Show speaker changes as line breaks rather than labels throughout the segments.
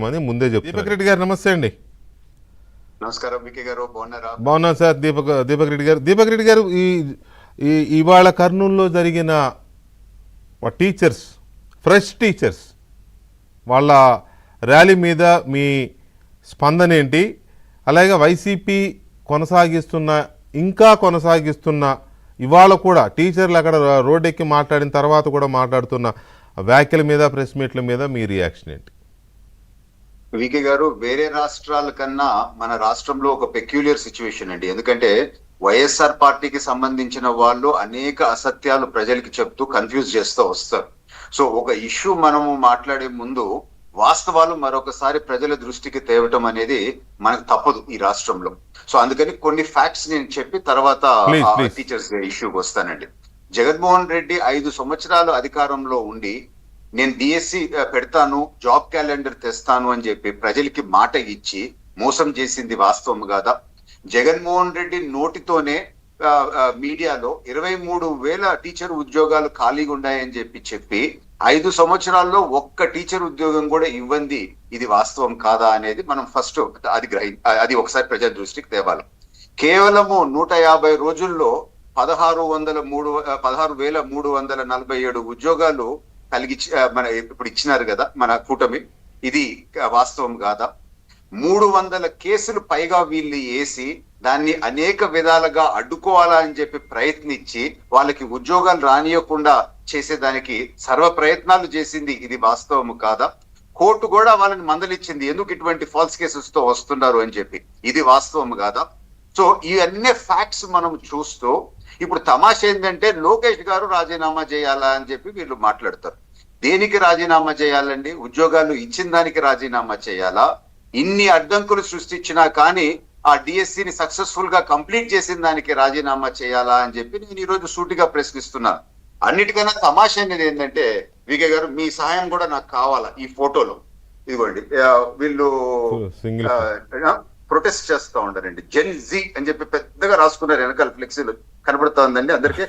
అని ముందే చెప్తాను. దీపక్ రెడ్డి గారు నమస్తే అండి.
నమస్కారం వికే గారు, బాగున్నారా?
బాగున్నాను సార్. దీపక్ రెడ్డి గారు ఇవాళ కర్నూలులో జరిగిన టీచర్స్, ఫ్రెష్ టీచర్స్ వాళ్ళ ర్యాలీ మీద మీ స్పందన ఏంటి? అలాగే వైసీపీ కొనసాగిస్తున్న ఇవాళ కూడా టీచర్లు అక్కడ రోడ్డెక్కి మాట్లాడిన తర్వాత కూడా మాట్లాడుతున్న వ్యాఖ్యల మీద, ప్రెస్ మీట్ల మీద మీ రియాక్షన్ ఏంటి?
వికే గారు, వేరే రాష్ట్రాల కన్నా మన రాష్ట్రంలో ఒక పెక్యులియర్ సిచ్యువేషన్ అండి. ఎందుకంటే వైఎస్ఆర్ పార్టీకి సంబంధించిన వాళ్ళు అనేక అసత్యాలు ప్రజలకి చెప్తూ కన్ఫ్యూజ్ చేస్తూ వస్తారు. సో ఒక ఇష్యూ మనము మాట్లాడే ముందు వాస్తవాలు మరొకసారి ప్రజల దృష్టికి తేవటం అనేది మనకు తప్పదు ఈ రాష్ట్రంలో. సో అందుకని కొన్ని ఫ్యాక్ట్స్ నేను చెప్పి తర్వాత టీచర్స్ ఇష్యూకి వస్తానండి. జగన్మోహన్ రెడ్డి 5 సంవత్సరాలు అధికారంలో ఉండి నేను డిఎస్సి పెడతాను, జాబ్ క్యాలెండర్ తెస్తాను అని చెప్పి ప్రజలకి మాట ఇచ్చి మోసం చేసింది వాస్తవం కాదా? జగన్మోహన్ రెడ్డి నోటితోనే మీడియాలో 23,000 టీచర్ ఉద్యోగాలు ఖాళీగా ఉన్నాయని చెప్పి 5 సంవత్సరాల్లో ఒక్క టీచర్ ఉద్యోగం కూడా ఇవ్వండి, ఇది వాస్తవం కాదా అనేది మనం ఫస్ట్ అది ఒకసారి ప్రజల దృష్టికి తేవాలి. కేవలము 150 రోజుల్లో 16,347 ఉద్యోగాలు మన ఇప్పుడు ఇచ్చినారు కదా మన కూటమి, ఇది వాస్తవం కాదా? 300 కేసులు పైగా వీళ్ళు వేసి దాన్ని అనేక విధాలుగా అడ్డుకోవాలా అని చెప్పి ప్రయత్నించి వాళ్ళకి ఉద్యోగాలు రానియకుండా చేసేదానికి సర్వ ప్రయత్నాలు చేసింది, ఇది వాస్తవం కాదా? కోర్టు కూడా వాళ్ళని మందలిచ్చింది, ఎందుకు ఇటువంటి ఫాల్స్ కేసెస్ తో వస్తున్నారు అని చెప్పి, ఇది వాస్తవం కాదా? సో ఇవన్నీ ఫ్యాక్ట్స్ మనం చూస్తూ ఇప్పుడు తమాషా ఏంటంటే లోకేష్ గారు రాజీనామా చేయాలా అని చెప్పి వీళ్ళు మాట్లాడతారు. దేనికి రాజీనామా చేయాలండి? ఉద్యోగాలు ఇచ్చిన దానికి రాజీనామా చేయాలా? ఇన్ని అడ్డంకులు సృష్టించినా కానీ ఆ డిఎస్సిని సక్సెస్ఫుల్ గా కంప్లీట్ చేసిన దానికి రాజీనామా చేయాలా అని చెప్పి నేను ఈ రోజు సూటిగా ప్రశ్నిస్తున్నాను. అన్నిటికన్నా తమాషా అనేది ఏంటంటే వికే గారు, మీ సహాయం కూడా నాకు కావాలా. ఈ ఫోటోలో ఇదిగోండి, వీళ్ళు ప్రొటెస్ట్ చేస్తా ఉంటారండి, జెన్ జీ అని చెప్పి పెద్దగా రాసుకున్నారు, వెనకాల ఫ్లెక్సీలు కనబడతా ఉందండి అందరికి.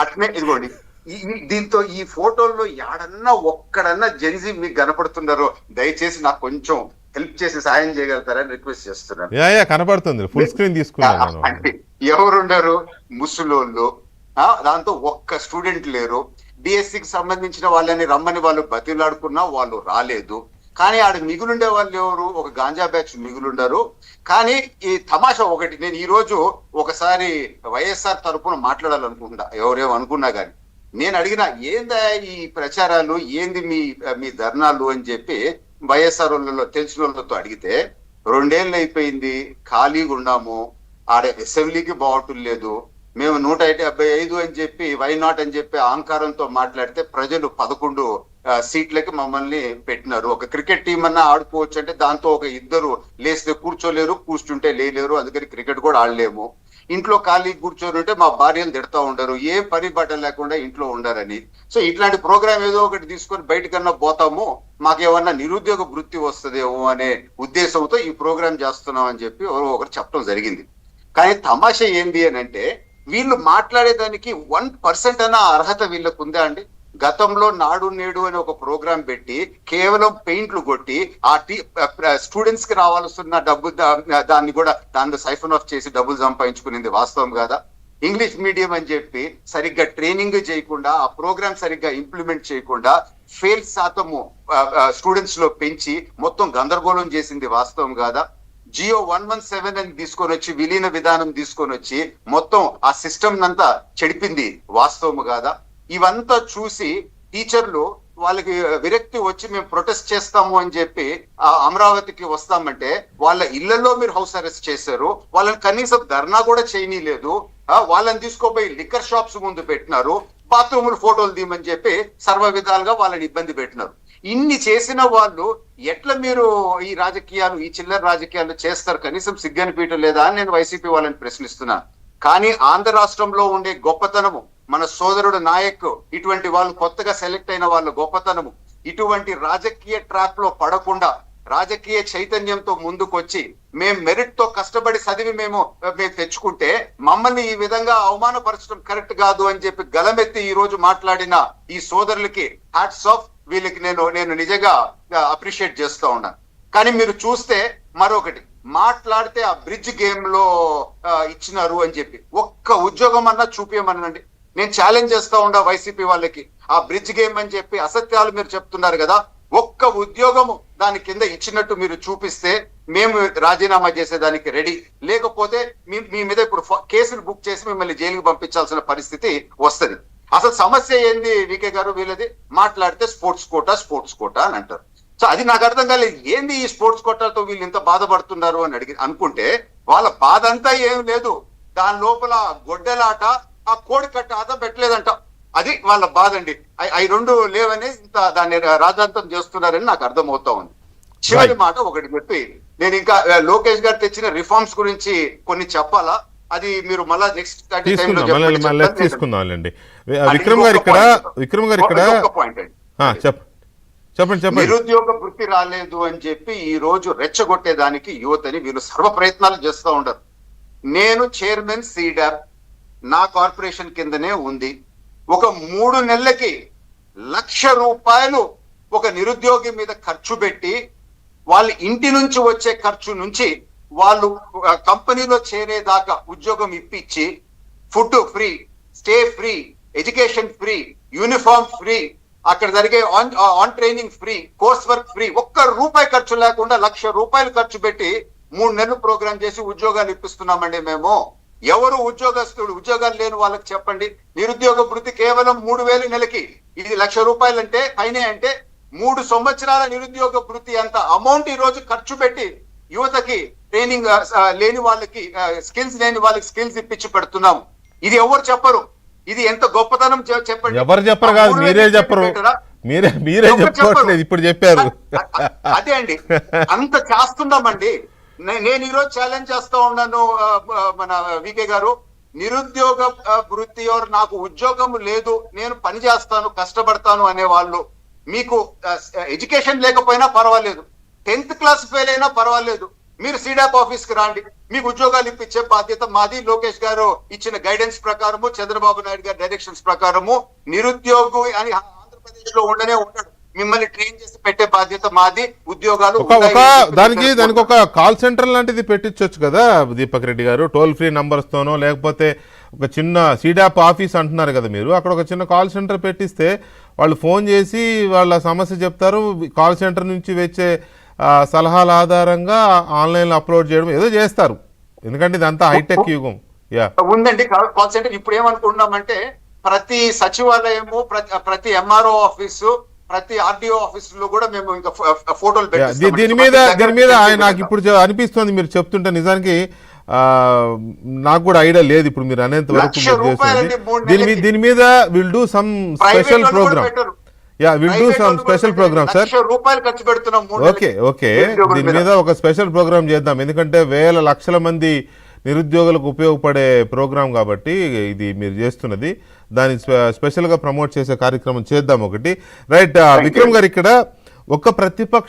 అట్నే ఇదిగోండి, దీంతో ఈ ఫోటోల్లో యాడన్నా ఒక్కడన్నా జెన్జీ మీకు కనపడుతున్నారో దయచేసి నాకు కొంచెం హెల్ప్ చేసి సాయం చేయగలుగుతారని రిక్వెస్ట్ చేస్తున్నాను.
కనపడుతుంది, ఫుల్ స్క్రీన్ తీసుకున్నాను.
అంటే ఎవరున్నారు? ముసలోళ్ళు, దాంతో ఒక్క స్టూడెంట్ లేరు. డిఎస్సికి సంబంధించిన వాళ్ళని రమ్మని వాళ్ళు బతిలాడుకున్నా వాళ్ళు రాలేదు. కానీ ఆడ మిగులుండే వాళ్ళు ఎవరు? ఒక గాంజా బ్యాచ్ మిగులుండరు. కానీ ఈ తమాషా ఒకటి, నేను ఈ రోజు ఒకసారి వైఎస్ఆర్ తరపున మాట్లాడాలనుకుంటా, ఎవరేమో అనుకున్నా కానీ నేను అడిగిన ఏందా ఈ ప్రచారాలు, ఏంది మీ ధర్నాలు అని చెప్పి వైఎస్ఆర్ వాళ్ళలో తెలిసిన వాళ్ళతో అడిగితే 2 ఏళ్ళు అయిపోయింది, ఖాళీగా ఉన్నాము, ఆడ అసెంబ్లీకి బావటం లేదు, మేము 175 అని చెప్పి వై నాట్ అని చెప్పి అహంకారంతో మాట్లాడితే ప్రజలు 11 సీట్లకి మమ్మల్ని పెట్టినారు. ఒక క్రికెట్ టీం అన్నా ఆడుకోవచ్చు అంటే దాంతో ఒక 2 లేస్తే కూర్చోలేరు, కూర్చుంటే లేలేరు, అందుకని క్రికెట్ కూడా ఆడలేము. ఇంట్లో ఖాళీ కూర్చొని ఉంటే మా భార్యలు తిడతా ఉండరు, ఏ పని బట్ట లేకుండా ఇంట్లో ఉండరని. సో ఇట్లాంటి ప్రోగ్రామ్ ఏదో ఒకటి తీసుకొని బయటకన్నా పోతాము, మాకేమన్నా నిరుద్యోగ వృత్తి వస్తుందేమో అనే ఉద్దేశంతో ఈ ప్రోగ్రామ్ చేస్తున్నాం అని చెప్పి ఒకరు చెప్పడం జరిగింది. కానీ తమాషా ఏంది అని అంటే వీళ్ళు మాట్లాడేదానికి 1% అన్న అర్హత వీళ్ళకు ఉందా అండి? గతంలో నాడు నేడు అని ఒక ప్రోగ్రాం పెట్టి కేవలం పెయింట్లు కొట్టి ఆ స్టూడెంట్స్ కి రావాల్సిన డబ్బు దాన్ని కూడా దాన్ని సైఫన్ ఆఫ్ చేసి డబ్బులు సంపాదించుకునేది వాస్తవం కాదా? ఇంగ్లీష్ మీడియం అని చెప్పి సరిగ్గా ట్రైనింగ్ చేయకుండా, ఆ ప్రోగ్రామ్ సరిగ్గా ఇంప్లిమెంట్ చేయకుండా ఫెయిల్ శాతము స్టూడెంట్స్ లో పెంచి మొత్తం గందరగోళం చేసింది వాస్తవం కాదా? జియో 117 అని తీసుకొని వచ్చి విలీన విధానం తీసుకొని వచ్చి మొత్తం ఆ సిస్టమ్ అంతా చెడిపింది వాస్తవం కాదా? ఇవంతా చూసి టీచర్లు వాళ్ళకి విరక్తి వచ్చి మేము ప్రొటెస్ట్ చేస్తాము అని చెప్పి అమరావతికి వస్తామంటే వాళ్ళ ఇళ్లలో మీరు హౌస్ అరెస్ట్ చేశారు, వాళ్ళని కనీసం ధర్నా కూడా చేయనీలేదు. వాళ్ళని తీసుకోపోయి లిక్కర్ షాప్స్ ముందు పెట్టినారు, బాత్రూములు ఫోటోలు తీయమని చెప్పి సర్వ విధాలుగా వాళ్ళని ఇబ్బంది పెట్టినారు. ఇన్ని చేసిన వాళ్ళు ఎట్లా మీరు ఈ రాజకీయాలు, ఈ చిల్లర రాజకీయాలు చేస్తారు? కనీసం సిగ్గనిపీయటం లేదా అని నేను వైసీపీ వాళ్ళని ప్రశ్నిస్తున్నా. కానీ ఆంధ్ర రాష్ట్రంలో ఉండే గొప్పతనము, మన సోదరుడు నాయక్, ఇటువంటి వాళ్ళు కొత్తగా సెలెక్ట్ అయిన వాళ్ళ గొప్పతనము, ఇటువంటి రాజకీయ ట్రాప్ లో పడకుండా రాజకీయ చైతన్యంతో ముందుకొచ్చి మేము మెరిట్ తో కష్టపడి చదివి మేము తెచ్చుకుంటే మమ్మల్ని ఈ విధంగా అవమానపరచడం కరెక్ట్ కాదు అని చెప్పి గలమెత్తి ఈ రోజు మాట్లాడిన ఈ సోదరులకి హ్యాట్స్ ఆఫ్. వీళ్ళకి నేను నిజంగా అప్రిషియేట్ చేస్తూ ఉన్నాను. కానీ మీరు చూస్తే మరొకటి మాట్లాడితే ఆ బ్రిడ్జ్ గేమ్ లో ఇచ్చినారు అని చెప్పి ఒక్క ఉద్యోగం అన్నా చూపించమనండి. నేను ఛాలెంజ్ చేస్తా ఉండా వైసీపీ వాళ్ళకి, ఆ బ్రిడ్జ్ గేమ్ అని చెప్పి అసత్యాలు మీరు చెప్తున్నారు కదా, ఒక్క ఉద్యోగము దాని కింద ఇచ్చినట్టు మీరు చూపిస్తే మేము రాజీనామా చేసేదానికి రెడీ. లేకపోతే మీ మీద ఇప్పుడు కేసులు బుక్ చేసి మిమ్మల్ని జైలుకి పంపించాల్సిన పరిస్థితి వస్తుంది. అసలు సమస్య ఏంది వికే గారు? వీళ్ళది మాట్లాడితే స్పోర్ట్స్ కోటా అని అంటారు. సో అది నాకు అర్థం కాలేదు. ఏంది ఈ స్పోర్ట్స్ కోటాతో వీళ్ళు ఇంత బాధపడుతున్నారు అని అనుకుంటే వాళ్ళ బాధ అంతా ఏం లేదు, దాని లోపల గొడ్డలాట, ఆ కోడి కట్ట ఆట పెట్టలేదంట. అది వాళ్ళ బాధ అండి. అవి రెండు లేవని ఇంత దాన్ని రాజాంతం చేస్తున్నారని నాకు అర్థమవుతా ఉంది. చివరి మాట ఒకటి చెప్పి నేను ఇంకా లోకేష్ గారు తెచ్చిన రిఫార్మ్స్ గురించి కొన్ని చెప్పాలా, అది మీరు మళ్ళా నెక్స్ట్
తీసుకుందాంలేండి. విక్రమ్ గారు ఇక్కడ
పాయింట్ అండి,
చెప్పండి.
నిరుద్యోగ వృత్తి రాలేదు అని చెప్పి ఈ రోజు రెచ్చగొట్టేదానికి యువతని వీళ్ళు సర్వ ప్రయత్నాలు చేస్తూ ఉండరు. నేను చైర్మన్ సీడాప్, నా కార్పొరేషన్ కిందనే ఉంది. ఒక 3 నెలలకి ₹1,00,000 ఒక నిరుద్యోగి మీద ఖర్చు పెట్టి వాళ్ళ ఇంటి నుంచి వచ్చే ఖర్చు నుంచి వాళ్ళు కంపెనీలో చేరేదాకా ఉద్యోగం ఇప్పించి food free, stay free, education free, uniform free, అక్కడ జరిగే on training free, course work free, ₹1 ఖర్చు లేకుండా ₹1,00,000 ఖర్చు పెట్టి 3 నెలలు ప్రోగ్రామ్ చేసి ఉద్యోగాలు ఇప్పిస్తున్నామండి మేము. ఎవరు ఉద్యోగస్తుడు? ఉద్యోగాలు లేని వాళ్ళకి చెప్పండి. నిరుద్యోగ వృత్తి కేవలం 3,000 నెలకి, ఇది ₹1,00,000 అంటే పైనే, అంటే 3 సంవత్సరాల నిరుద్యోగ వృత్తి అంత అమౌంట్ ఈ రోజు ఖర్చు పెట్టి యువతకి ట్రైనింగ్ లేని వాళ్ళకి, స్కిల్స్ లేని వాళ్ళకి స్కిల్స్ ఇప్పించి పెడుతున్నాం. ఇది ఎవరు చెప్పరు. ఇది ఎంత గొప్పతనం చెప్పండి.
ఎవరు చెప్పరు కాదు, మీరే చెప్పరు, మీరే చెప్పట్లేదు, ఇప్పుడు చెప్పారు.
అదే అండి, అంత చేస్తున్నామండి. నేను ఈరోజు ఛాలెంజ్ చేస్తా ఉన్నాను మన వికే గారు, నిరుద్యోగ వృత్తి నాకు ఉద్యోగం లేదు, నేను పని చేస్తాను, కష్టపడతాను అనే వాళ్ళు, మీకు ఎడ్యుకేషన్ లేకపోయినా పర్వాలేదు, 10th క్లాస్ ఫెయిల్ అయినా పర్వాలేదు, మీరు సీడాప్ ఆఫీస్ కి రాండి, మీకు ఉద్యోగాలు ఇప్పించే బాధ్యత మాది. లోకేష్ గారు ఇచ్చిన గైడెన్స్ ప్రకారము, చంద్రబాబు నాయుడు గారి డైరెక్షన్స్ ప్రకారము నిరుద్యోగి అని ఆంధ్రప్రదేశ్ లో ఉండనే ఉండడు, మిమ్మల్ని ట్రైన్ చేసి పెట్టే బాధ్యత మాది. ఉద్యోగాలు
దానికి ఒక కాల్ సెంటర్ లాంటిది పెట్టించవచ్చు కదా దీపక్ రెడ్డి గారు, టోల్ ఫ్రీ నంబర్స్ తోనో, లేకపోతే ఒక చిన్న సీడాప్ ఆఫీస్ అంటున్నారు కదా మీరు, అక్కడ ఒక చిన్న కాల్ సెంటర్ పెట్టిస్తే వాళ్ళు ఫోన్ చేసి వాళ్ళ సమస్య చెప్తారు, కాల్ సెంటర్ నుంచి వచ్చే సలహాల ఆధారంగా ఆన్లైన్ లో అప్లోడ్ చేయడం ఏదో చేస్తారు. ఎందుకంటే ఇదంతా హైటెక్ యుగం.
ఉందండి కాల్ సెంటర్. ఇప్పుడు ఏమనుకుంటున్నామంటే ప్రతి సచివాలయము, ప్రతి ఎంఆర్ఓ ఆఫీసు, ప్రతి ఆర్డీఓ ఆఫీస్ లో కూడా మేము ఇంకా ఫోటోలు
పెట్టాం. దీని మీద నాకు ఇప్పుడు అనిపిస్తుంది మీరు చెప్తుంటే, నిజానికి నాకు కూడా ఐడియా లేదు ఇప్పుడు మీరు అనేంత వరకు. దీని మీద will do some special programme. Will do some special programme sir.
₹1,00,000 ఖర్చు పెడుతున్నాం.
ఓకే, దీని మీద ఒక స్పెషల్ ప్రోగ్రామ్ చేద్దాం. ఎందుకంటే వేల లక్షల మంది నిరుద్యోగులకు ఉపయోగపడే ప్రోగ్రాం కాబట్టి ఇది మీరు చేస్తున్నది, దాన్ని స్పెషల్గా ప్రమోట్ చేసే కార్యక్రమం చేద్దాం ఒకటి. రైట్ విక్రమ్ గారు, ఇక్కడ ఒక ప్రతిపక్ష